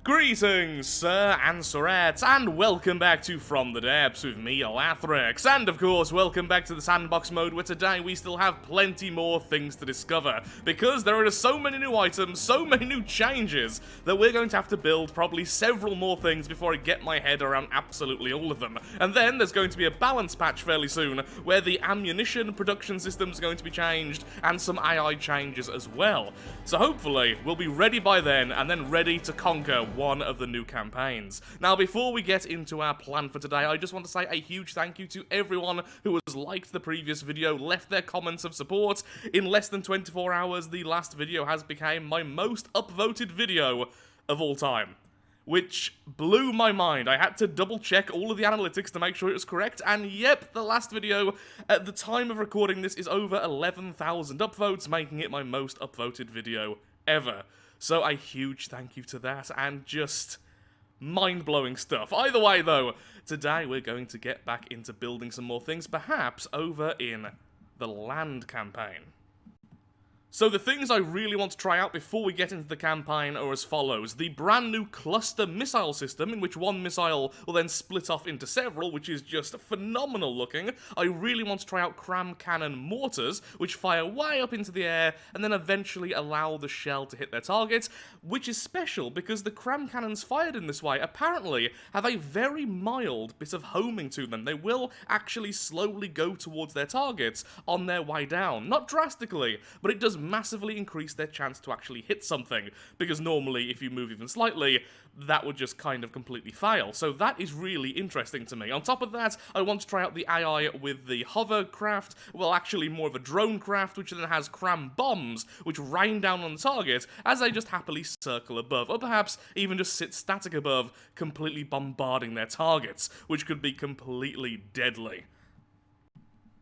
Greetings, sir and sirettes, and welcome back to From the Depths with me, Lathrix, and of course, welcome back to the sandbox mode, where today we still have plenty more things to discover, because there are just so many new items, so many new changes, that we're going to have to build probably several more things before I get my head around absolutely all of them. And then there's going to be a balance patch fairly soon, where the ammunition production system is going to be changed, and some AI changes as well. So hopefully, we'll be ready by then, and then ready to conquer one of the new campaigns. Now, before we get into our plan for today, I just want to say a huge thank you to everyone who has liked the previous video, left their comments of support. In less than 24 hours, the last video has become my most upvoted video of all time, which blew my mind. I had to double check all of the analytics to make sure it was correct, and yep, the last video, at the time of recording this, is over 11,000 upvotes, making it my most upvoted video ever. So a huge thank you to that, and just mind-blowing stuff. Either way though, today we're going to get back into building some more things, perhaps over in the land campaign. So the things I really want to try out before we get into the campaign are as follows. The brand new cluster missile system, in which one missile will then split off into several, which is just phenomenal looking. I really want to try out cram cannon mortars, which fire way up into the air, and then eventually allow the shell to hit their target, which is special because the cram cannons fired in this way apparently have a very mild bit of homing to them. They will actually slowly go towards their targets on their way down. Not drastically, but it does massively increase their chance to actually hit something, because normally if you move even slightly, that would just kind of completely fail. So that is really interesting to me. On top of that, I want to try out the AI with the hovercraft, well actually more of a drone craft, which then has cram bombs, which rain down on the target as they just happily circle above, or perhaps even just sit static above, completely bombarding their targets, which could be completely deadly.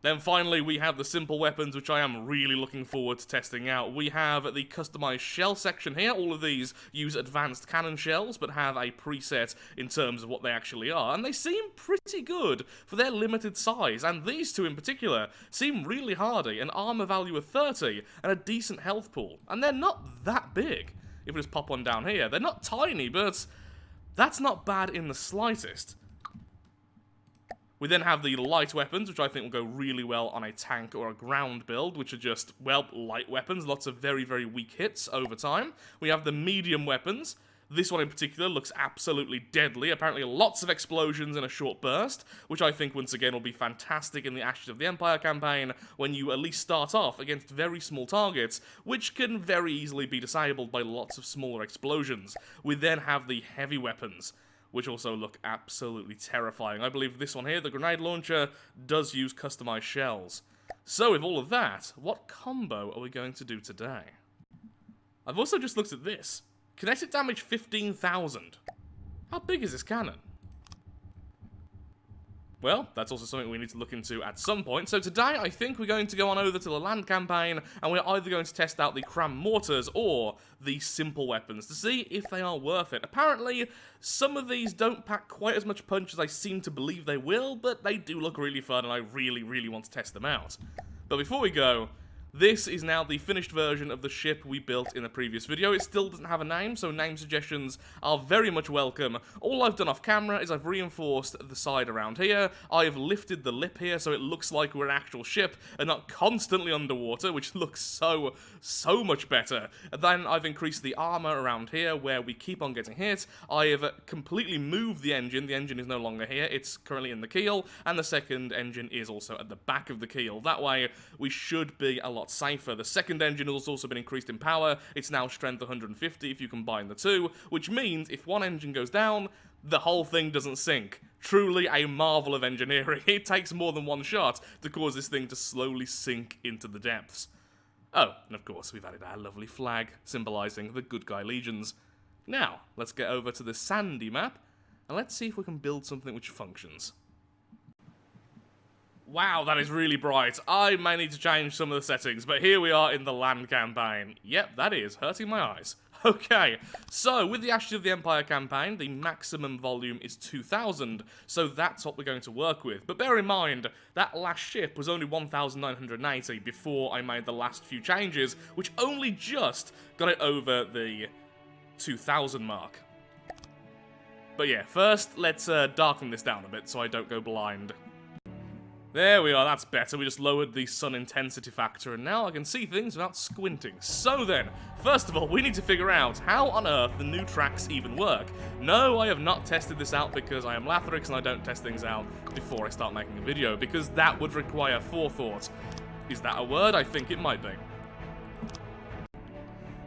Then finally, we have the simple weapons, which I am really looking forward to testing out. We have the customized shell section here. All of these use advanced cannon shells, but have a preset in terms of what they actually are. And they seem pretty good for their limited size. And these two in particular seem really hardy. An armor value of 30 and a decent health pool. And they're not that big. If we just pop one down here, they're not tiny, but that's not bad in the slightest. We then have the light weapons, which I think will go really well on a tank or a ground build, which are just, well, light weapons, lots of very, very weak hits over time. We have the medium weapons. This one in particular looks absolutely deadly, apparently lots of explosions in a short burst, which I think once again will be fantastic in the Ashes of the Empire campaign, when you at least start off against very small targets, which can very easily be disabled by lots of smaller explosions. We then have the heavy weapons, which also look absolutely terrifying. I believe this one here, the grenade launcher, does use customized shells. So with all of that, what combo are we going to do today? I've also just looked at this. Kinetic damage 15,000. How big is this cannon? Well, that's also something we need to look into at some point. So today, I think we're going to go on over to the land campaign, and we're either going to test out the cram mortars or the simple weapons to see if they are worth it. Apparently, some of these don't pack quite as much punch as I seem to believe they will, but they do look really fun, and I really, really want to test them out. But before we go, this is now the finished version of the ship we built in the previous video. It still doesn't have a name, so name suggestions are very much welcome. All I've done off camera is I've reinforced the side around here. I've lifted the lip here so it looks like we're an actual ship and not constantly underwater, which looks so much better. And then I've increased the armor around here where we keep on getting hit. I have completely moved the engine. The engine is no longer here. It's currently in the keel, and the second engine is also at the back of the keel. That way, we should be a lot safer. The second engine has also been increased in power. It's now strength 150 if you combine the two, which means if one engine goes down, the whole thing doesn't sink. Truly a marvel of engineering. It takes more than one shot to cause this thing to slowly sink into the depths. Oh, and of course we've added our lovely flag, symbolizing the good guy legions. Now, let's get over to the sandy map, and let's see if we can build something which functions. Wow, that is really bright. I may need to change some of the settings, but here we are in the land campaign. Yep, that is hurting my eyes. Okay, so with the Ashes of the Empire campaign, the maximum volume is 2,000, so that's what we're going to work with. But bear in mind, that last ship was only 1,980 before I made the last few changes, which only just got it over the 2,000 mark. But yeah, first, let's darken this down a bit so I don't go blind. There we are, that's better. We just lowered the sun intensity factor, and now I can see things without squinting. So then, first of all, we need to figure out how on earth the new tracks even work. No, I have not tested this out because I am Lathrix and I don't test things out before I start making a video, because that would require forethought. Is that a word? I think it might be.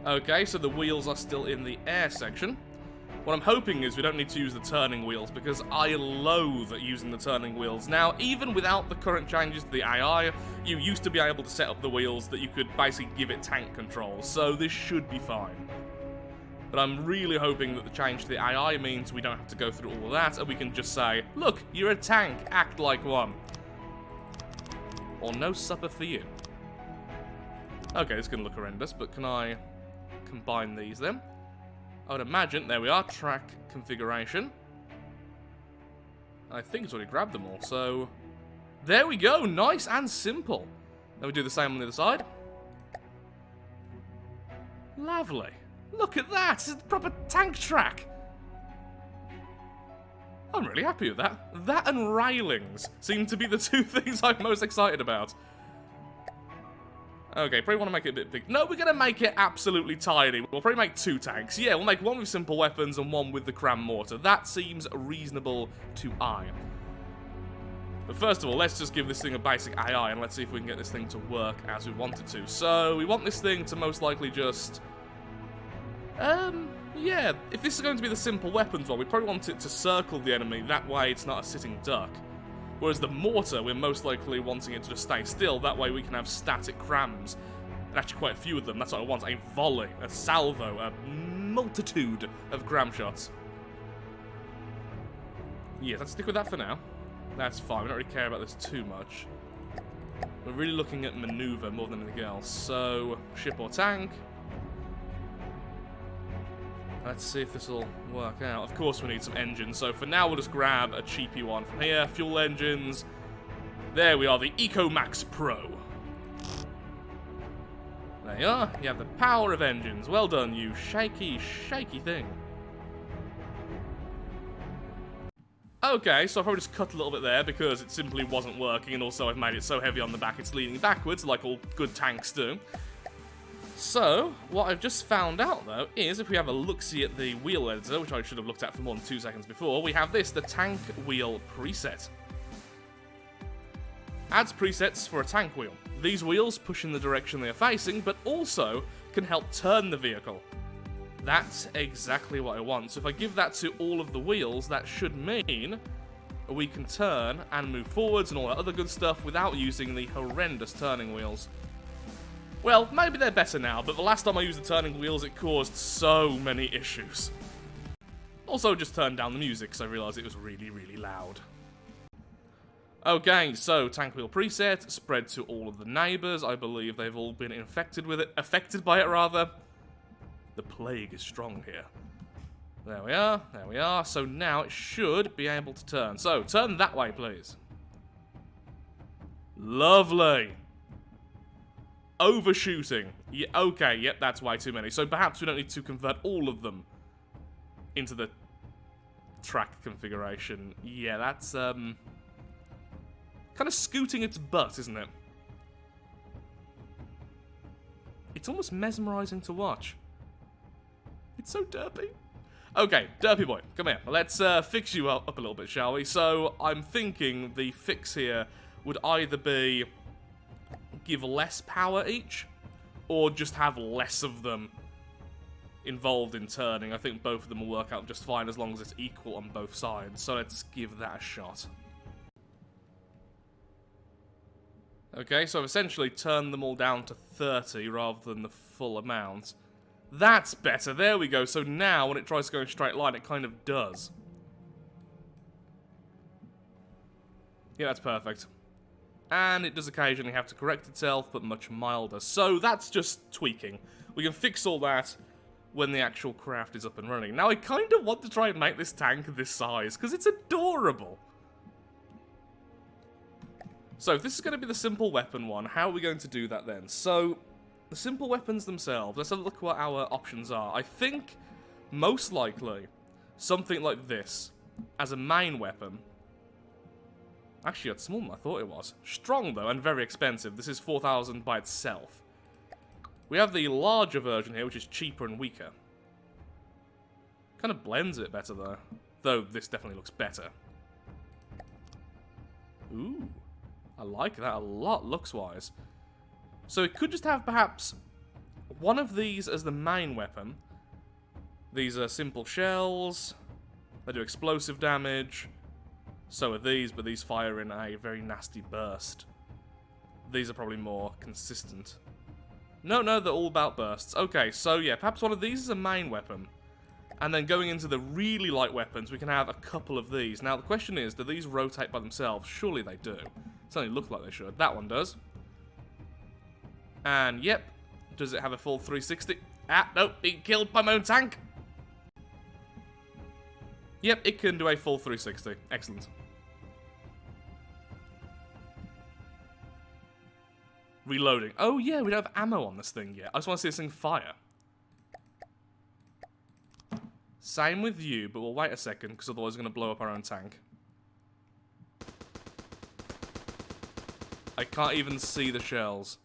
Okay, so the wheels are still in the air section. What I'm hoping is we don't need to use the turning wheels, because I loathe using the turning wheels. Now, even without the current changes to the AI, you used to be able to set up the wheels that you could basically give it tank control, so this should be fine. But I'm really hoping that the change to the AI means we don't have to go through all of that, and we can just say, look, you're a tank, act like one. Or no supper for you. Okay, this is going to look horrendous, but can I combine these then? I would imagine, there we are, track configuration. I think it's already grabbed them all, so... There we go, nice and simple. Then we do the same on the other side. Lovely. Look at that, it's a proper tank track. I'm really happy with that. That and railings seem to be the two things I'm most excited about. Okay, probably want to make it a bit big. No, we're going to make it absolutely tiny. We'll probably make 2 tanks. Yeah, we'll make one with simple weapons and one with the cram mortar. That seems reasonable to eye. But first of all, let's just give this thing a basic AI and let's see if we can get this thing to work as we want it to. So, we want this thing to most likely just... yeah, if this is going to be the simple weapons one, we probably want it to circle the enemy. That way it's not a sitting duck. Whereas the mortar, we're most likely wanting it to just stay still. That way we can have static crams. And actually quite a few of them. That's what I want. A volley, a salvo, a multitude of cram shots. Yeah, let's stick with that for now. That's fine. We don't really care about this too much. We're really looking at maneuver more than anything else. So, ship or tank. Let's see if this will work out. Of course we need some engines, so for now we'll just grab a cheapy one from here. Fuel engines. There we are, the EcoMax Pro. There you are. You have the power of engines. Well done, you shaky, shaky thing. Okay, so I've probably just cut a little bit there because it simply wasn't working, and also I've made it so heavy on the back it's leaning backwards, like all good tanks do. So, what I've just found out, though, is if we have a look-see at the wheel editor, which I should have looked at for more than 2 seconds before, we have this, the tank wheel preset. Adds presets for a tank wheel. These wheels push in the direction they are facing, but also can help turn the vehicle. That's exactly what I want. So if I give that to all of the wheels, that should mean we can turn and move forwards and all that other good stuff without using the horrendous turning wheels. Well, maybe they're better now, but the last time I used the turning wheels, it caused so many issues. Also, just turned down the music, because I realised it was really, really loud. Okay, so tank wheel preset, spread to all of the neighbours. I believe they've all been affected by it, rather. The plague is strong here. There we are, there we are. So now it should be able to turn. So, turn that way, please. Lovely. Overshooting. Yeah, okay, yep, that's way too many. So perhaps we don't need to convert all of them into the track configuration. Yeah, that's, kind of scooting its butt, isn't it? It's almost mesmerizing to watch. It's so derpy. Okay, derpy boy, come here. Let's fix you up a little bit, shall we? So, I'm thinking the fix here would either be give less power each, or just have less of them involved in turning. I think both of them will work out just fine as long as it's equal on both sides. So let's give that a shot. Okay, so I've essentially turned them all down to 30 rather than the full amount. That's better, there we go. So now when it tries to go in a straight line, it kind of does. Yeah, that's perfect. And it does occasionally have to correct itself, but much milder. So that's just tweaking. We can fix all that when the actual craft is up and running. Now I kind of want to try and make this tank this size, because it's adorable. So if this is going to be the simple weapon one, how are we going to do that then? So, the simple weapons themselves, let's have a look what our options are. I think, most likely, something like this as a main weapon. Actually, it's smaller than I thought it was. Strong, though, and very expensive. This is 4,000 by itself. We have the larger version here, which is cheaper and weaker. Kind of blends it better, though. Though, this definitely looks better. Ooh. I like that a lot, looks-wise. So it could just have, perhaps, one of these as the main weapon. These are simple shells. They do explosive damage. So are these, but these fire in a very nasty burst. These are probably more consistent. No, they're all about bursts. Okay, so yeah, perhaps one of these is a main weapon. And then going into the really light weapons, we can have a couple of these. Now, the question is, do these rotate by themselves? Surely they do. It certainly looks like they should. That one does. And, yep. Does it have a full 360? Ah, nope, being killed by my own tank. Yep, it can do a full 360. Excellent. Reloading. Oh yeah, we don't have ammo on this thing yet. I just want to see this thing fire. Same with you, but we'll wait a second, because otherwise we're going to blow up our own tank. I can't even see the shells.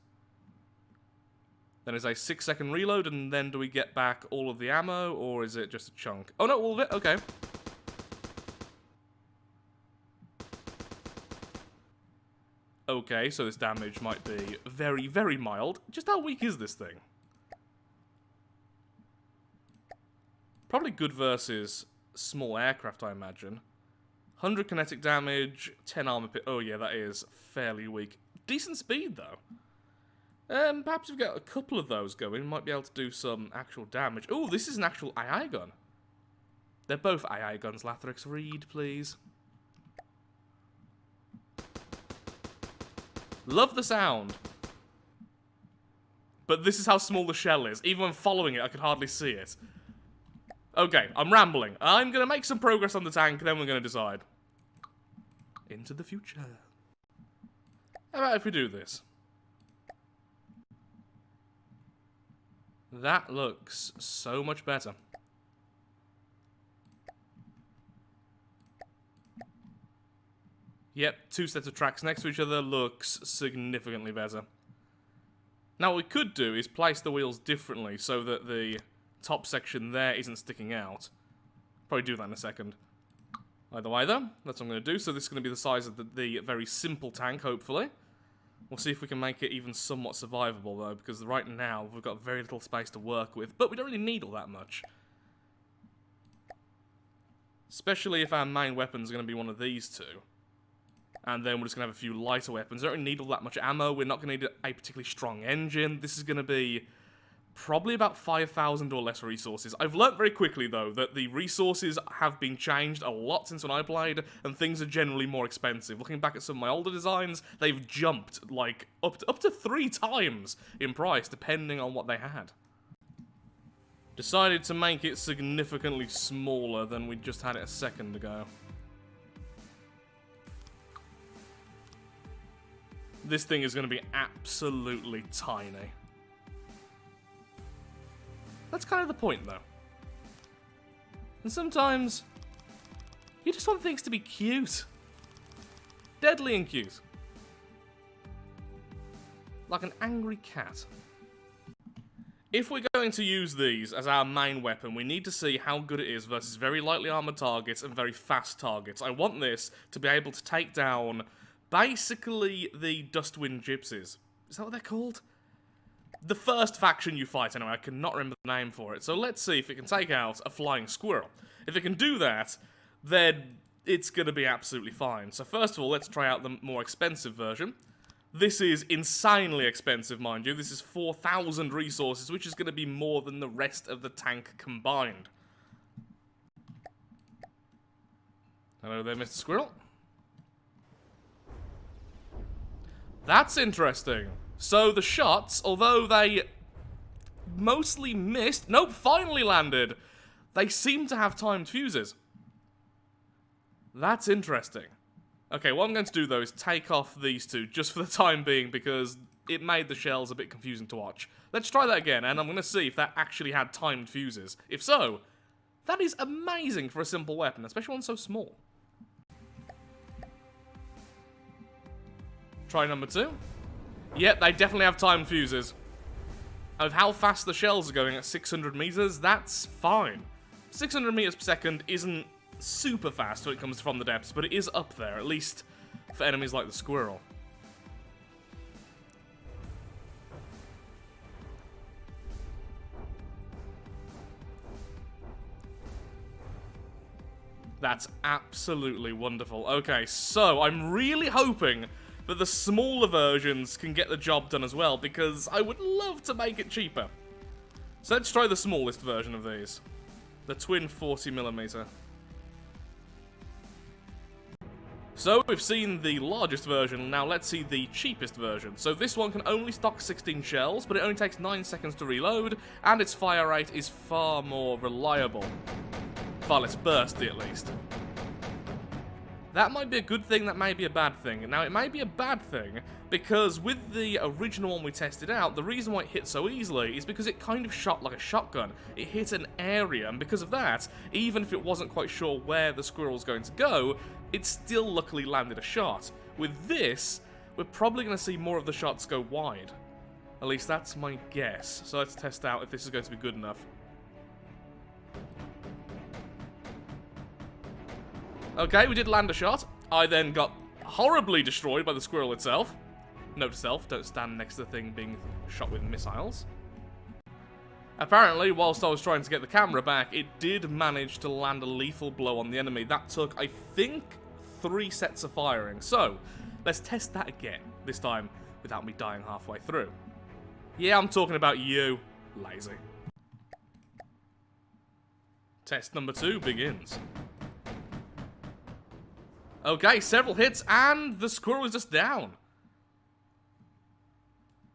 Then is a 6-second reload, and then do we get back all of the ammo, or is it just a chunk? Oh no, all of it? Okay. Okay, so this damage might be very, very mild. Just how weak is this thing? Probably good versus small aircraft, I imagine. 100 kinetic damage, 10 armor pit. Oh yeah, that is fairly weak. Decent speed, though. Perhaps if we get a couple of those going, we might be able to do some actual damage. Oh, this is an actual II gun. They're both II guns, Lathrix. Read, please. Love the sound. But this is how small the shell is. Even when following it, I could hardly see it. Okay, I'm rambling. I'm going to make some progress on the tank, then we're going to decide. Into the future. How about if we do this? That looks so much better. Yep, 2 sets of tracks next to each other looks significantly better. Now what we could do is place the wheels differently so that the top section there isn't sticking out. Probably do that in a second. Either way though, that's what I'm going to do. So this is going to be the size of the very simple tank, hopefully. We'll see if we can make it even somewhat survivable though, because right now we've got very little space to work with, but we don't really need all that much. Especially if our main weapon's going to be one of these two. And then we're just going to have a few lighter weapons. We don't really need all that much ammo. We're not going to need a particularly strong engine. This is going to be probably about 5,000 or less resources. I've learnt very quickly, though, that the resources have been changed a lot since when I played, and things are generally more expensive. Looking back at some of my older designs, they've jumped, like, up to 3 times in price, depending on what they had. Decided to make it significantly smaller than we just had it a second ago. This thing is going to be absolutely tiny. That's kind of the point, though. And sometimes, you just want things to be cute. Deadly and cute. Like an angry cat. If we're going to use these as our main weapon, we need to see how good it is versus very lightly armored targets and very fast targets. I want this to be able to take down basically the Dustwind Gypsies. Is that what they're called? The first faction you fight, anyway. I cannot remember the name for it. So let's see if it can take out a flying squirrel. If it can do that, then it's going to be absolutely fine. So first of all, let's try out the more expensive version. This is insanely expensive, mind you. This is 4,000 resources, which is going to be more than the rest of the tank combined. Hello there, Mr. Squirrel. That's interesting. So the shots, although they mostly missed, nope, finally landed, they seem to have timed fuses. That's interesting. Okay, what I'm going to do though is take off these two, just for the time being, because it made the shells a bit confusing to watch. Let's try that again, and I'm going to see if that actually had timed fuses. If so, That is amazing for a simple weapon, especially one so small. Try number 2. Yep, they definitely have timed fuses. Of how fast the shells are going at 600 meters, that's fine. 600 meters per second isn't super fast when it comes from the depths, but it is up there, at least for enemies like the squirrel. That's absolutely wonderful. Okay, so I'm really hoping that the smaller versions can get the job done as well, because I would love to make it cheaper. So let's try the smallest version of these. The twin 40mm. So we've seen the largest version, now let's see the cheapest version. So this one can only stock 16 shells, but it only takes 9 seconds to reload, and its fire rate is far more reliable. Far less bursty, at least. That might be a good thing, that may be a bad thing. Now, it may be a bad thing, because with the original one we tested out, the reason why it hit so easily is because it kind of shot like a shotgun. It hit an area, and because of that, even if it wasn't quite sure where the squirrel was going to go, it still luckily landed a shot. With this, we're probably going to see more of the shots go wide. At least that's my guess. So let's test out if this is going to be good enough. Okay, we did land a shot. I then got horribly destroyed by the squirrel itself. Note to self, don't stand next to the thing being shot with missiles. Apparently, whilst I was trying to get the camera back, it did manage to land a lethal blow on the enemy. That took, I think, 3 sets of firing. So, let's test that again, this time without me dying halfway through. Yeah, I'm talking about you, lazy. Test number 2 begins. Okay, several hits, and the squirrel is just down.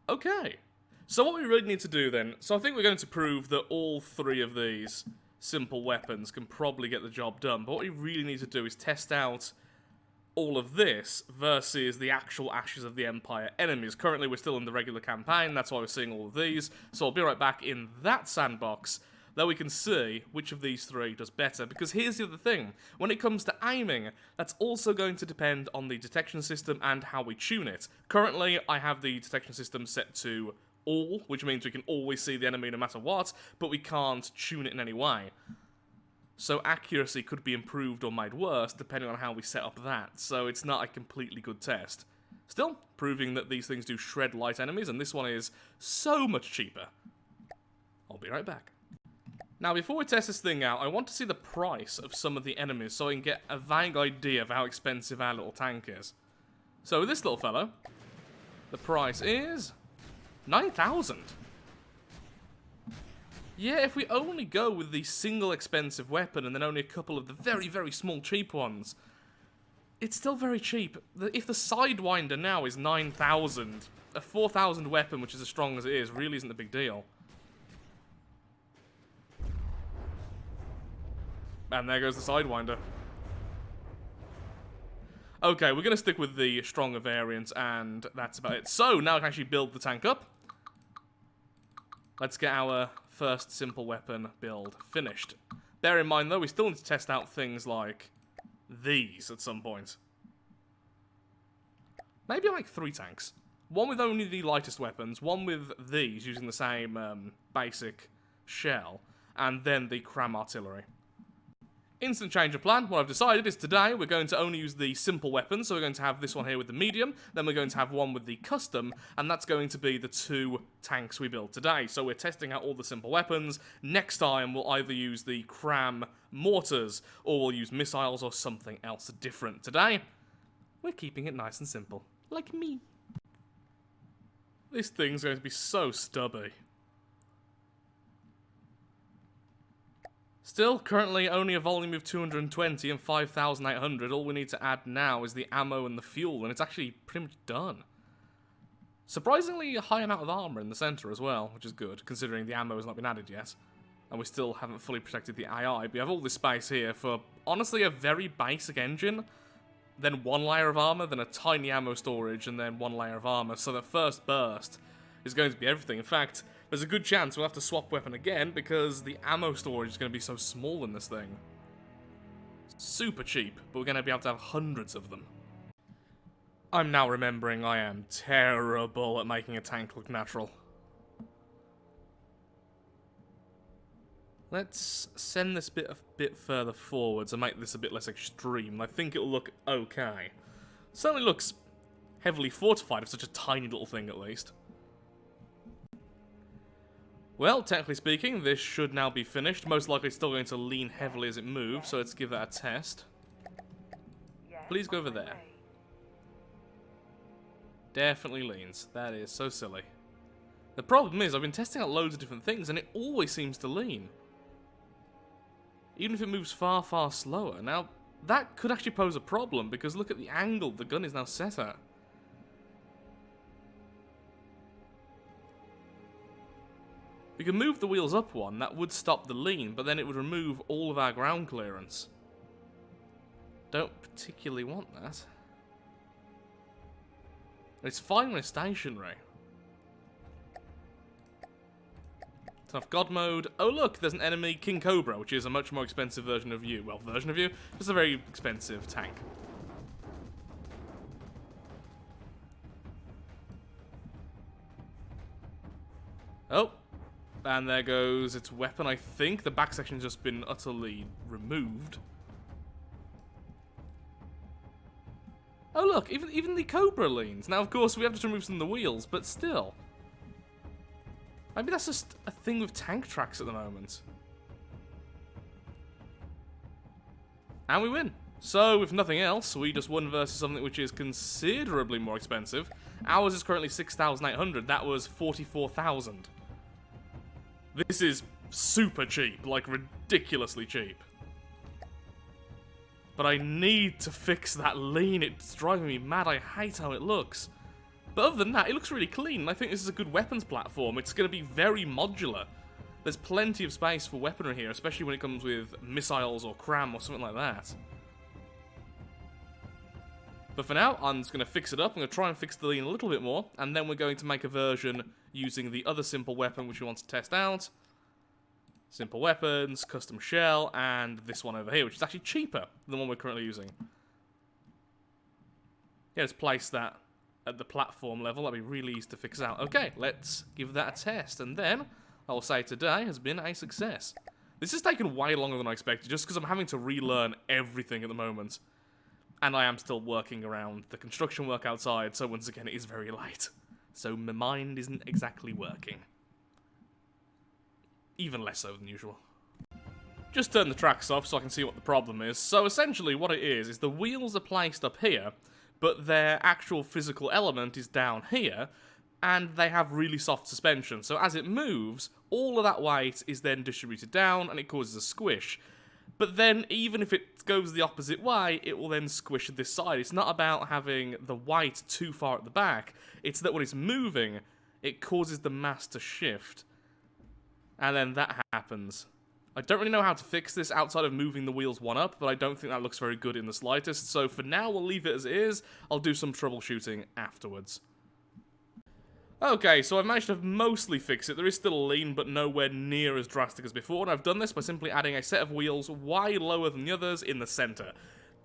Okay. So what we really need to do then, so I think we're going to prove that all 3 of these simple weapons can probably get the job done, but what we really need to do is test out all of this versus the actual Ashes of the Empire enemies. Currently we're still in the regular campaign, that's why we're seeing all of these, so I'll be right back in that sandbox. That we can see which of these 3 does better, because here's the other thing, when it comes to aiming, that's also going to depend on the detection system and how we tune it. Currently, I have the detection system set to all, which means we can always see the enemy no matter what, but we can't tune it in any way. So accuracy could be improved or made worse depending on how we set up that, so it's not a completely good test. Still, proving that these things do shred light enemies, and this one is so much cheaper. I'll be right back. Now, before we test this thing out, I want to see the price of some of the enemies so I can get a vague idea of how expensive our little tank is. So, with this little fellow, the price is 9,000. Yeah, if we only go with the single expensive weapon and then only a couple of the very, very small cheap ones, it's still very cheap. If the Sidewinder now is 9,000, a 4,000 weapon, which is as strong as it is, really isn't a big deal. And there goes the Sidewinder. Okay, we're going to stick with the stronger variant, and that's about it. So, now I can actually build the tank up. Let's get our first simple weapon build finished. Bear in mind, though, we still need to test out things like these at some point. Maybe like 3 tanks. One with only the lightest weapons, one with these, using the same basic shell, and then the cram artillery. Instant change of plan. What I've decided is today we're going to only use the simple weapons, so we're going to have this one here with the medium, then we're going to have one with the custom, and that's going to be the 2 tanks we build today. So we're testing out all the simple weapons. Next time we'll either use the cram mortars, or we'll use missiles or something else different. Today, we're keeping it nice and simple. Like me. This thing's going to be so stubby. Still, currently only a volume of 220 and 5,800. All we need to add now is the ammo and the fuel, and it's actually pretty much done. Surprisingly, a high amount of armor in the center as well, which is good, considering the ammo has not been added yet. And we still haven't fully protected the AI, but we have all this space here for, honestly, a very basic engine, then 1 layer of armor, then a tiny ammo storage, and then 1 layer of armor, so the first burst is going to be everything. In fact, there's a good chance we'll have to swap weapon again because the ammo storage is going to be so small in this thing. Super cheap, but we're going to be able to have hundreds of them. I'm now remembering I am terrible at making a tank look natural. Let's send this bit a bit further forwards and make this a bit less extreme. I think it'll look okay. Certainly looks heavily fortified for such a tiny little thing at least. Well, technically speaking, this should now be finished. Most likely it's still going to lean heavily as it moves, so let's give that a test. Please go over there. Definitely leans. That is so silly. The problem is, I've been testing out loads of different things, and it always seems to lean. Even if it moves far, far slower. Now, that could actually pose a problem, because look at the angle the gun is now set at. We can move the wheels up one, that would stop the lean, but then it would remove all of our ground clearance. Don't particularly want that. It's fine when it's stationary. Turn off God mode. Oh look, there's an enemy, King Cobra, which is a much more expensive version of you. Well, version of you? Just a very expensive tank. Oh. And there goes its weapon, I think. The back section's just been utterly removed. Oh look, even the Cobra leans. Now of course we have to remove some of the wheels, but still. Maybe that's just a thing with tank tracks at the moment. And we win. So, if nothing else, we just won versus something which is considerably more expensive. Ours is currently 6,800, that was 44,000. This is super cheap, like ridiculously cheap. But I need to fix that lean, it's driving me mad, I hate how it looks. But other than that, it looks really clean, I think this is a good weapons platform, it's going to be very modular. There's plenty of space for weaponry here, especially when it comes with missiles or cram or something like that. But for now, I'm just going to fix it up, I'm going to try and fix the lean a little bit more, and then we're going to make a version using the other simple weapon which we want to test out. Simple weapons, custom shell, and this one over here, which is actually cheaper than the one we're currently using. Yeah, let's place that at the platform level. That'd be really easy to fix out. Okay, let's give that a test, and then I will say today has been a success. This has taken way longer than I expected, just because I'm having to relearn everything at the moment. And I am still working around the construction work outside, so once again, it is very late. So my mind isn't exactly working. Even less so than usual. Just turn the tracks off so I can see what the problem is. So essentially what it is the wheels are placed up here, but their actual physical element is down here, and they have really soft suspension. So as it moves, all of that weight is then distributed down, and it causes a squish. But then, even if it goes the opposite way, it will then squish this side. It's not about having the weight too far at the back, it's that when it's moving, it causes the mass to shift. And then that happens. I don't really know how to fix this outside of moving the wheels one up, but I don't think that looks very good in the slightest, so for now we'll leave it as it is. I'll do some troubleshooting afterwards. Okay, so I've managed to mostly fix it. There is still a lean, but nowhere near as drastic as before, and I've done this by simply adding a set of wheels way lower than the others in the center.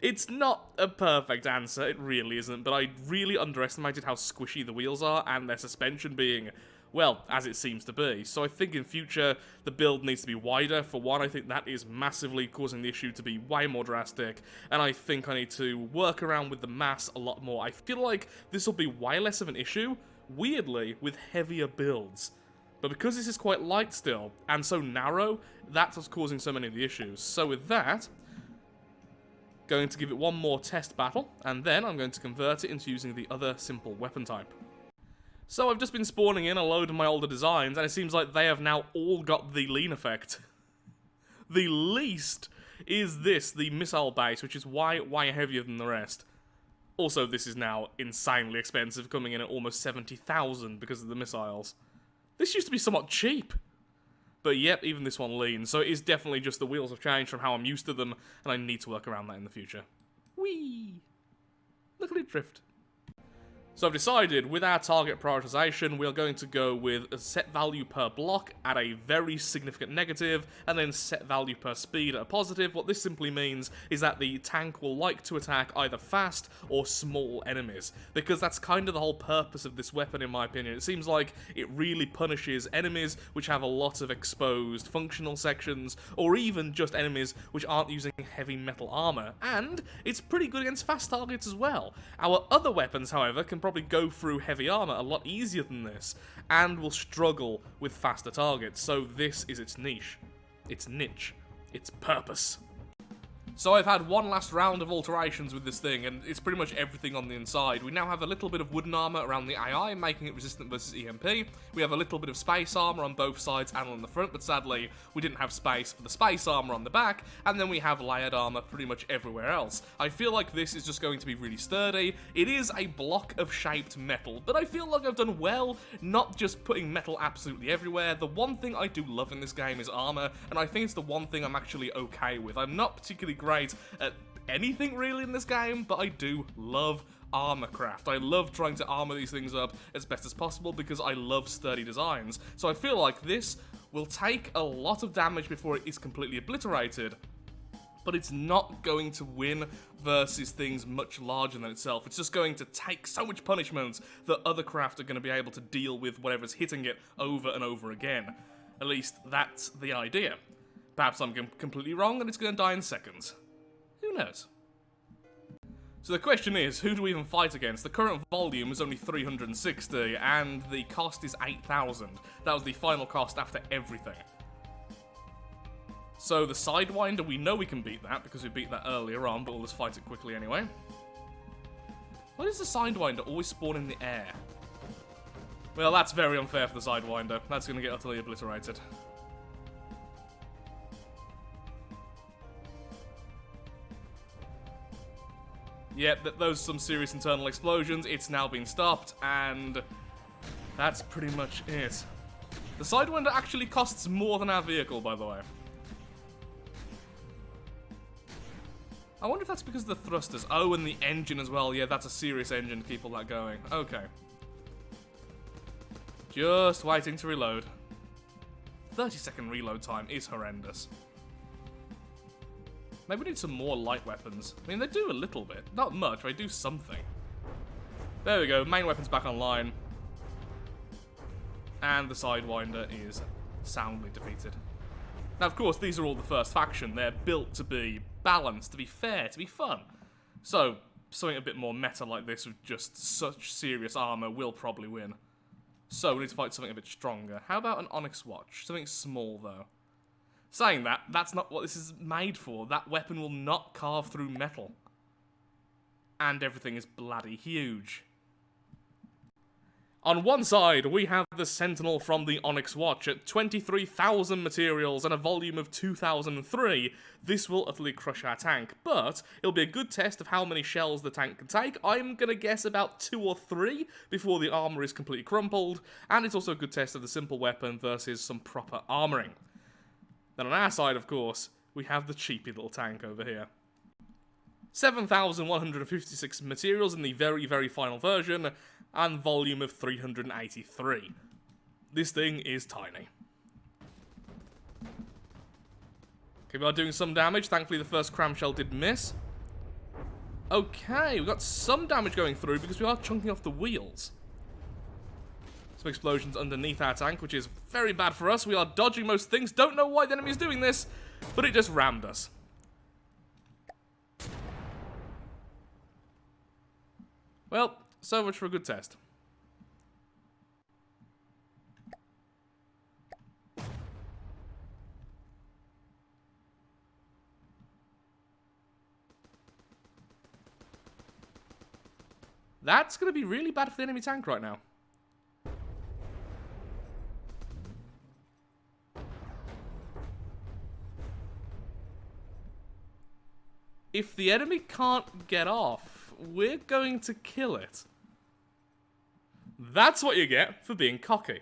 It's not a perfect answer, it really isn't, but I really underestimated how squishy the wheels are, and their suspension being, well, as it seems to be. So I think in future, the build needs to be wider. For one, I think that is massively causing the issue to be way more drastic, and I think I need to work around with the mass a lot more. I feel like this will be way less of an issue, weirdly, with heavier builds. But because this is quite light still, and so narrow, that's what's causing so many of the issues. So with that, going to give it one more test battle, and then I'm going to convert it into using the other simple weapon type. So I've just been spawning in a load of my older designs, and it seems like they have now all got the lean effect. The least is this, the missile base, which is way heavier than the rest. Also, this is now insanely expensive, coming in at almost 70,000 because of the missiles. This used to be somewhat cheap. But yep, even this one leans, so it is definitely just the wheels have changed from how I'm used to them, and I need to work around that in the future. Whee! Look at it drift. So I've decided, with our target prioritization, we are going to go with a set value per block at a very significant negative, and then set value per speed at a positive. What this simply means is that the tank will like to attack either fast or small enemies, because that's kind of the whole purpose of this weapon, in my opinion. It seems like it really punishes enemies which have a lot of exposed functional sections, or even just enemies which aren't using heavy metal armor, and it's pretty good against fast targets as well. Our other weapons, however, can probably go through heavy armor a lot easier than this, and will struggle with faster targets, so this is its niche, its purpose. So I've had one last round of alterations with this thing, and it's pretty much everything on the inside. We now have a little bit of wooden armor around the AI, making it resistant versus EMP. We have a little bit of space armor on both sides and on the front, but sadly, we didn't have space for the space armor on the back, and then we have layered armor pretty much everywhere else. I feel like this is just going to be really sturdy. It is a block of shaped metal, but I feel like I've done well not just putting metal absolutely everywhere. The one thing I do love in this game is armor, and I think it's the one thing I'm actually okay with. I'm not particularly great at anything really in this game, but I do love armor craft. I love trying to armor these things up as best as possible because I love sturdy designs. So I feel like this will take a lot of damage before it is completely obliterated, but it's not going to win versus things much larger than itself. It's just going to take so much punishment that other craft are going to be able to deal with whatever's hitting it over and over again. At least that's the idea. Perhaps I'm completely wrong and it's going to die in seconds. Who knows? So the question is, who do we even fight against? The current volume is only 360, and the cost is 8,000. That was the final cost after everything. So the Sidewinder, we know we can beat that, because we beat that earlier on, but we'll just fight it quickly anyway. Why does the Sidewinder always spawn in the air? Well, that's very unfair for the Sidewinder. That's going to get utterly obliterated. Yeah, those are some serious internal explosions. It's now been stopped, and that's pretty much it. The Sidewinder actually costs more than our vehicle, by the way. I wonder if that's because of the thrusters. Oh, and the engine as well. Yeah, that's a serious engine to keep all that going. Okay. Just waiting to reload. 30-second reload time is horrendous. Maybe we need some more light weapons. I mean, they do a little bit. Not much, but they do something. There we go, main weapon's back online. And the Sidewinder is soundly defeated. Now, of course, these are all the first faction. They're built to be balanced, to be fair, to be fun. So, something a bit more meta like this with just such serious armor will probably win. So, we need to fight something a bit stronger. How about an Onyx Watch? Something small, though. Saying that, that's not what this is made for. That weapon will not carve through metal. And everything is bloody huge. On one side, we have the Sentinel from the Onyx Watch at 23,000 materials and a volume of 2,003. This will utterly crush our tank, but it'll be a good test of how many shells the tank can take. I'm gonna guess about 2 or 3 before the armor is completely crumpled, and it's also a good test of the simple weapon versus some proper armoring. Then on our side, of course, we have the cheapy little tank over here. 7,156 materials in the very, very final version, and volume of 383. This thing is tiny. Okay, we are doing some damage. Thankfully, the first cramshell did miss. Okay, we've got some damage going through because we are chunking off the wheels. Some explosions underneath our tank, which is very bad for us. We are dodging most things. Don't know why the enemy is doing this, but it just rammed us. Well, so much for a good test. That's going to be really bad for the enemy tank right now. If the enemy can't get off, we're going to kill it. That's what you get for being cocky.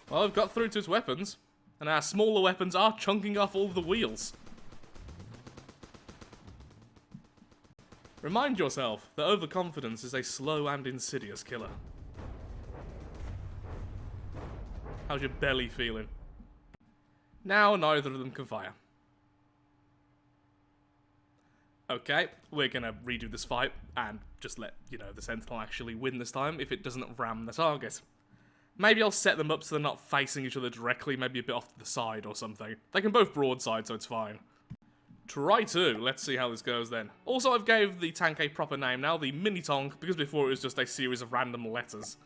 Well, I've got through to its weapons, and our smaller weapons are chunking off all the wheels. Remind yourself that overconfidence is a slow and insidious killer. How's your belly feeling? Now neither of them can fire. Okay, we're gonna redo this fight and just let, you know, the Sentinel actually win this time if it doesn't ram the target. Maybe I'll set them up so they're not facing each other directly, maybe a bit off to the side or something. They can both broadside, so it's fine. Try to. Let's see how this goes then. Also, I've gave the tank a proper name now, the Mini Tonk, because before it was just a series of random letters.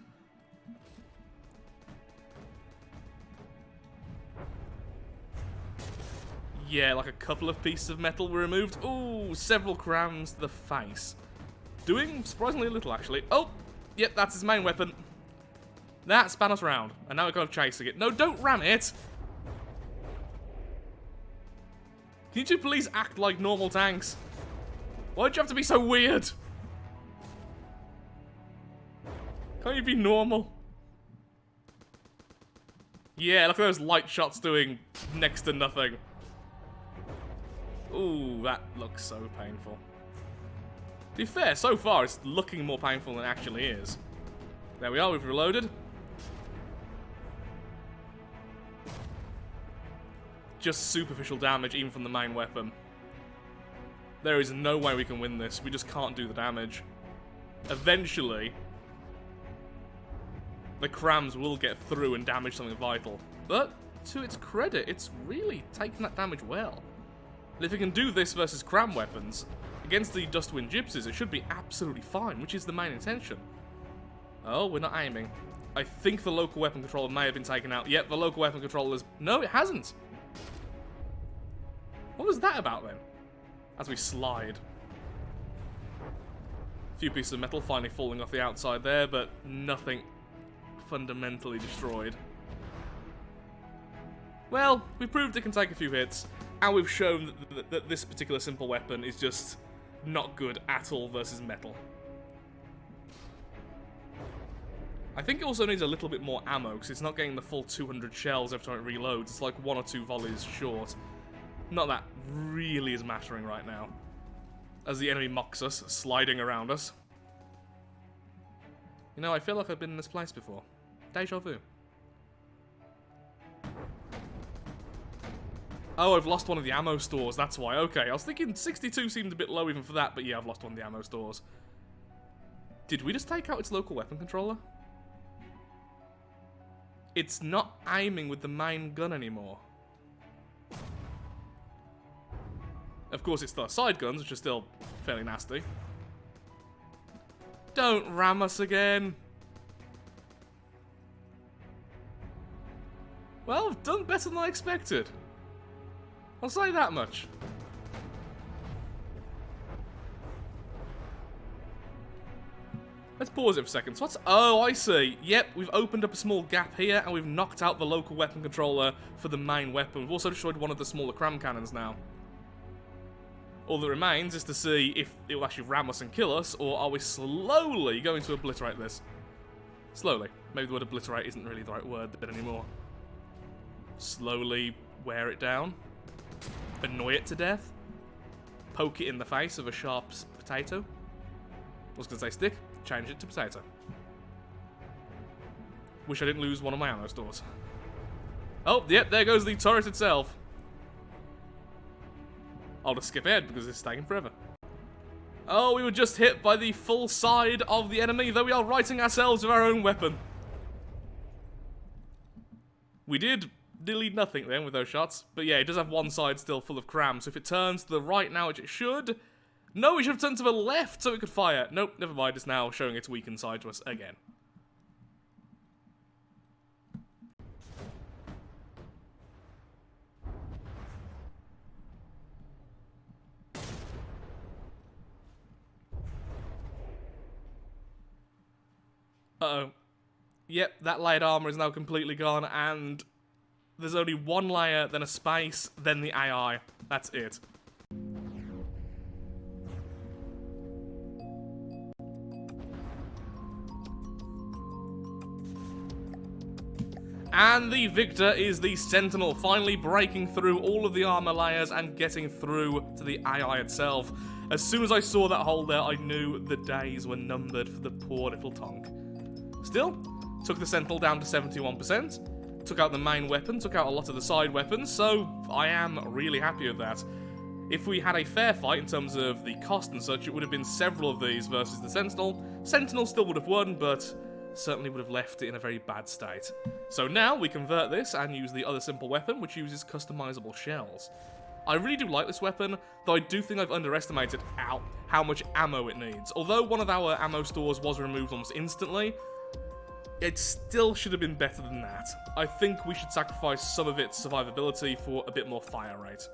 Yeah, like a couple of pieces of metal were removed. Ooh, several crams to the face. Doing surprisingly little, actually. Oh, yep, that's his main weapon. That span us round, and now we're kind of chasing it. No, don't ram it! Can you two please act like normal tanks? Why'd you have to be so weird? Can't you be normal? Yeah, look at those light shots doing next to nothing. Ooh, that looks so painful. To be fair, so far it's looking more painful than it actually is. There we are, we've reloaded. Just superficial damage, even from the main weapon. There is no way we can win this. We just can't do the damage. Eventually, the crams will get through and damage something vital. But, to its credit, it's really taken that damage well. And if it can do this versus cram weapons, against the Dustwind Gypsies, it should be absolutely fine, which is the main intention. Oh, we're not aiming. I think the local weapon controller may have been taken out. Yep, the local weapon controller's... No, it hasn't! What was that about then? As we slide. A few pieces of metal finally falling off the outside there, but nothing fundamentally destroyed. Well, we proved it can take a few hits, and we've shown that this particular simple weapon is just not good at all versus metal. I think it also needs a little bit more ammo, because it's not getting the full 200 shells every time it reloads. It's like 1 or 2 volleys short. Not that really is mattering right now. As the enemy mocks us, sliding around us. You know, I feel like I've been in this place before. Deja vu. Oh, I've lost one of the ammo stores, that's why. Okay, I was thinking 62 seemed a bit low even for that, but yeah, I've lost one of the ammo stores. Did we just take out its local weapon controller? It's not aiming with the main gun anymore. Of course, it's the side guns, which are still fairly nasty. Don't ram us again. Well, I've done better than I expected. I'll say that much. Let's pause it for a second. So what's... Oh, I see. Yep, we've opened up a small gap here, and we've knocked out the local weapon controller for the main weapon. We've also destroyed one of the smaller cram cannons now. All that remains is to see if it will actually ram us and kill us, or are we slowly going to obliterate this? Slowly. Maybe the word obliterate isn't really the right word anymore. Slowly wear it down. Annoy it to death. Poke it in the face with a sharp potato. I was going to say stick. Change it to potato. Wish I didn't lose one of my ammo stores. Oh, yep, there goes the turret itself. I'll just skip ahead because it's taking forever. Oh, we were just hit by the full side of the enemy, though we are righting ourselves with our own weapon. We did nearly nothing then with those shots, but yeah, it does have one side still full of cram, so if it turns to the right now, which it should... No, it should have turned to the left so it could fire. Nope, never mind, it's now showing its weakened side to us again. Uh-oh. Yep, that layered armor is now completely gone, and there's only one layer, then a space, then the AI. That's it. And the victor is the Sentinel, finally breaking through all of the armor layers and getting through to the AI itself. As soon as I saw that hole there, I knew the days were numbered for the poor little tonk. Still, took the Sentinel down to 71%, took out the main weapon, took out a lot of the side weapons, so I am really happy with that. If we had a fair fight in terms of the cost and such, it would have been several of these versus the Sentinel. Sentinel still would have won, but certainly would have left it in a very bad state. So now we convert this and use the other simple weapon, which uses customizable shells. I really do like this weapon, though I do think I've underestimated how much ammo it needs. Although one of our ammo stores was removed almost instantly, it still should have been better than that. I think we should sacrifice some of its survivability for a bit more fire rate.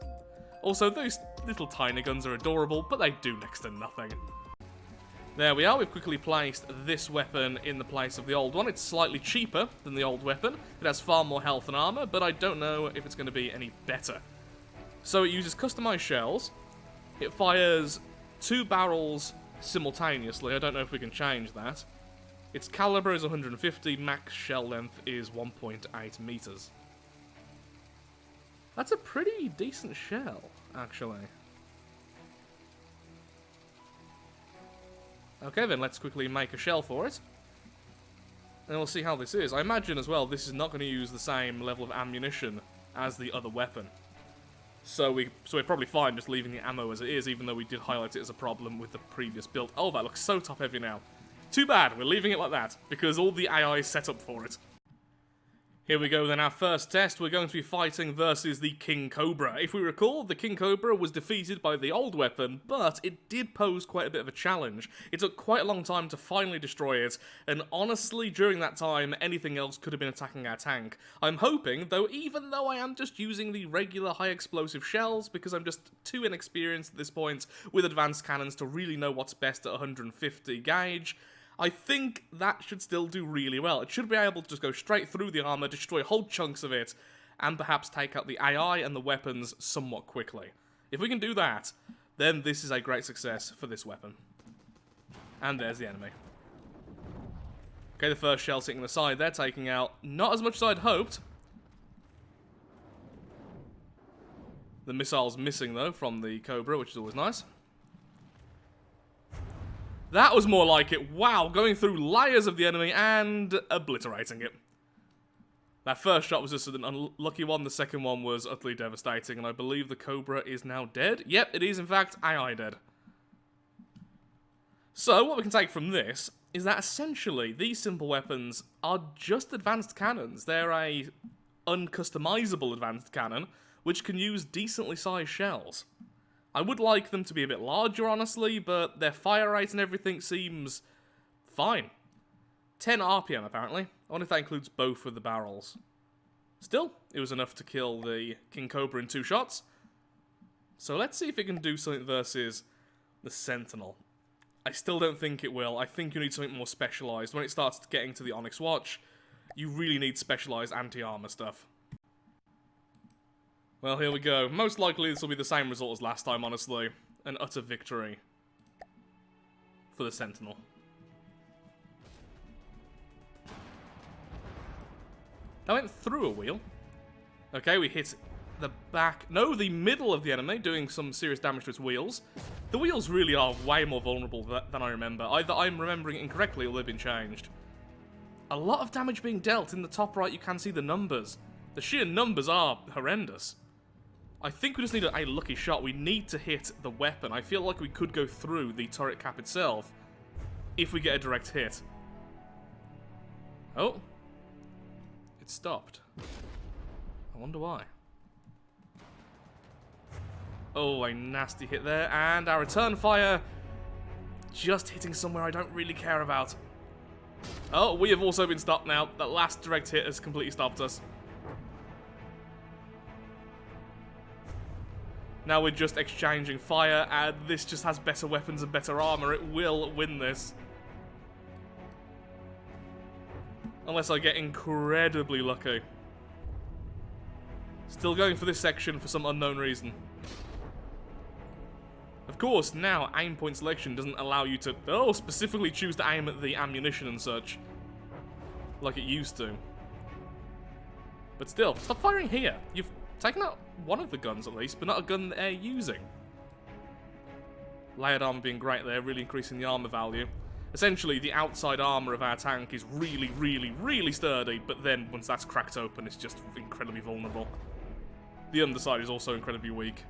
Also, those little tiny guns are adorable, but they do next to nothing. There we are, we've quickly placed this weapon in the place of the old one. It's slightly cheaper than the old weapon. It has far more health and armor, but I don't know if it's going to be any better. So it uses customized shells. It fires 2 barrels simultaneously. I don't know if we can change that. Its caliber is 150, max shell length is 1.8 meters. That's a pretty decent shell, actually. Okay then, let's quickly make a shell for it. And we'll see how this is. I imagine as well, this is not going to use the same level of ammunition as the other weapon. So we're probably fine just leaving the ammo as it is, even though we did highlight it as a problem with the previous build. Oh, that looks so top heavy now. Too bad, we're leaving it like that, because all the AI is set up for it. Here we go then, our first test, we're going to be fighting versus the King Cobra. If we recall, the King Cobra was defeated by the old weapon, but it did pose quite a bit of a challenge. It took quite a long time to finally destroy it, and honestly, during that time, anything else could have been attacking our tank. I'm hoping, though, even though I am just using the regular high explosive shells, because I'm just too inexperienced at this point with advanced cannons to really know what's best at 150 gauge, I think that should still do really well. It should be able to just go straight through the armor, destroy whole chunks of it, and perhaps take out the AI and the weapons somewhat quickly. If we can do that, then this is a great success for this weapon. And there's the enemy. Okay, the first shell sitting on the side there, taking out not as much as I'd hoped. The missile's missing, though, from the Cobra, which is always nice. That was more like it. Wow, going through layers of the enemy and obliterating it. That first shot was just an unlucky one. The second one was utterly devastating, and I believe the Cobra is now dead. Yep, it is in fact AI dead. So, what we can take from this is that essentially these simple weapons are just advanced cannons. They're a uncustomizable advanced cannon, which can use decently sized shells. I would like them to be a bit larger, honestly, but their fire rate and everything seems fine. 10 RPM, apparently. I wonder if that includes both of the barrels. Still, it was enough to kill the King Cobra in 2 shots. So let's see if it can do something versus the Sentinel. I still don't think it will. I think you need something more specialized. When it starts getting to the Onyx Watch, you really need specialized anti-armor stuff. Well, here we go. Most likely this will be the same result as last time, honestly. An utter victory for the Sentinel. That went through a wheel. Okay, we hit the back... No, the middle of the enemy, doing some serious damage to its wheels. The wheels really are way more vulnerable than I remember. Either I'm remembering it incorrectly or they've been changed. A lot of damage being dealt. In the top right, you can see the numbers. The sheer numbers are horrendous. I think we just need a lucky shot. We need to hit the weapon. I feel like we could go through the turret cap itself if we get a direct hit. Oh. It stopped. I wonder why. Oh, a nasty hit there. And our return fire just hitting somewhere I don't really care about. Oh, we have also been stopped now. That last direct hit has completely stopped us. Now we're just exchanging fire, and this just has better weapons and better armor. It will win this. Unless I get incredibly lucky. Still going for this section for some unknown reason. Of course, now aim point selection doesn't allow you to, specifically choose to aim at the ammunition and such. Like it used to. But still, stop firing here. You've taken out one of the guns at least, but not a gun they're using. Layered armor being great there, really increasing the armor value. Essentially, the outside armor of our tank is really, really, really sturdy, but then once that's cracked open, it's just incredibly vulnerable. The underside is also incredibly weak.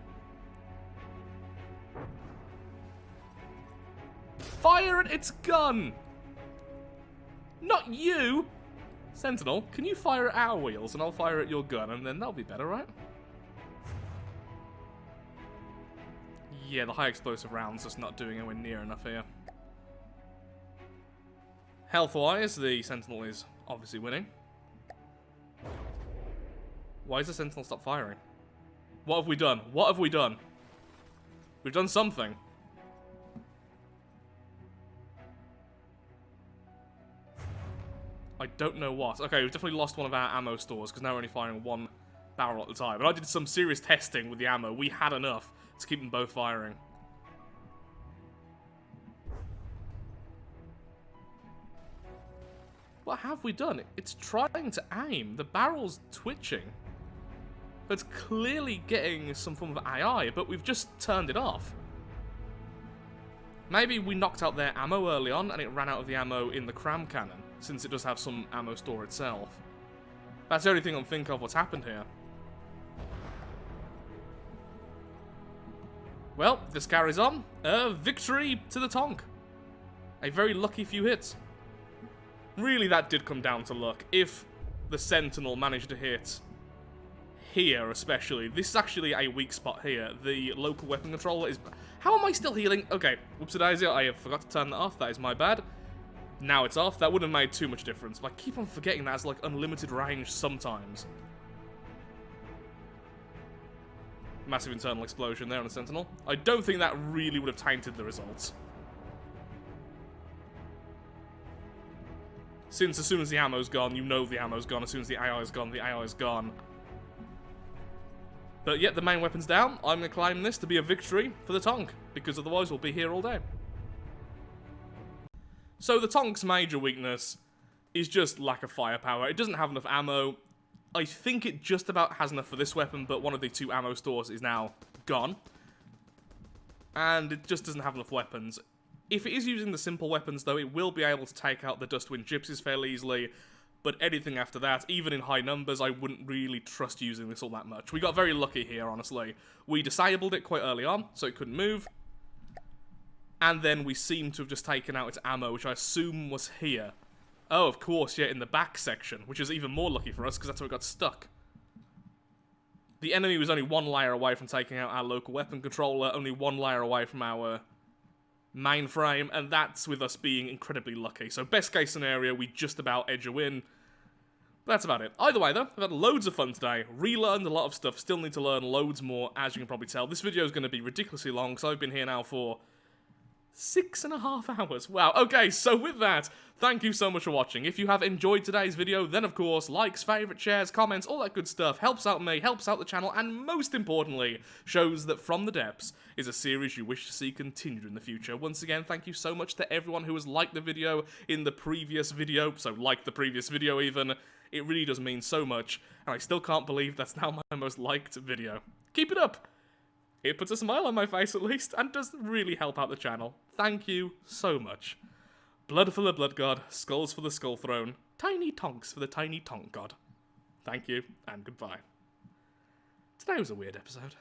Fire at its gun! Not you! Sentinel, can you fire at our wheels and I'll fire at your gun, and then that'll be better, right? Yeah, the high explosive round's just not doing anywhere near enough here. Health-wise, the Sentinel is obviously winning. Why has the Sentinel stopped firing? What have we done? What have we done? We've done something. I don't know what. Okay, we've definitely lost one of our ammo stores, because now we're only firing one barrel at a time. And I did some serious testing with the ammo. We had enough to keep them both firing. What have we done? It's trying to aim. The barrel's twitching. It's clearly getting some form of AI, but we've just turned it off. Maybe we knocked out their ammo early on, and it ran out of the ammo in the cram cannon, since it does have some ammo store itself. That's the only thing I can think of what's happened here. Well, this carries on. Victory to the Tonk. A very lucky few hits. Really, that did come down to luck. If the Sentinel managed to hit here, especially, this is actually a weak spot here. The local weapon controller is... How am I still healing? Okay, whoops-a-daisy, I forgot to turn that off. That is my bad. Now it's off. That wouldn't have made too much difference, but I keep on forgetting that has, like, unlimited range sometimes. Massive internal explosion there on the Sentinel. I don't think that really would have tainted the results. Since as soon as the ammo's gone, you know the ammo's gone. As soon as the AI is gone, the AI is gone. But yet the main weapon's down. I'm going to claim this to be a victory for the Tonk, because otherwise we'll be here all day. So the Tonk's major weakness is just lack of firepower. It doesn't have enough ammo. I think it just about has enough for this weapon, but one of the two ammo stores is now gone. And it just doesn't have enough weapons. If it is using the simple weapons, though, it will be able to take out the Dustwind Gypsies fairly easily. But anything after that, even in high numbers, I wouldn't really trust using this all that much. We got very lucky here, honestly. We disabled it quite early on, so it couldn't move. And then we seem to have just taken out its ammo, which I assume was here. Oh, of course, yeah, in the back section, which is even more lucky for us, because that's where it got stuck. The enemy was only one layer away from taking out our local weapon controller, only one layer away from our mainframe, and that's with us being incredibly lucky. So best case scenario, we just about edge a win. That's about it. Either way, though, I've had loads of fun today, relearned a lot of stuff, still need to learn loads more, as you can probably tell. This video is going to be ridiculously long, because I've been here now for 6.5 hours. Wow, okay, so with that, thank you so much for watching. If you have enjoyed today's video, then of course, likes, favourites, shares, comments, all that good stuff helps out me, helps out the channel, and most importantly, shows that From the Depths is a series you wish to see continued in the future. Once again, thank you so much to everyone who has liked the video in the previous video, so like the previous video even. It really does mean so much, and I still can't believe that's now my most liked video. Keep it up! It puts a smile on my face at least, and does really help out the channel. Thank you so much. Blood for the Blood God, skulls for the Skull Throne, tiny tonks for the Tiny Tonk God. Thank you, and goodbye. Today was a weird episode.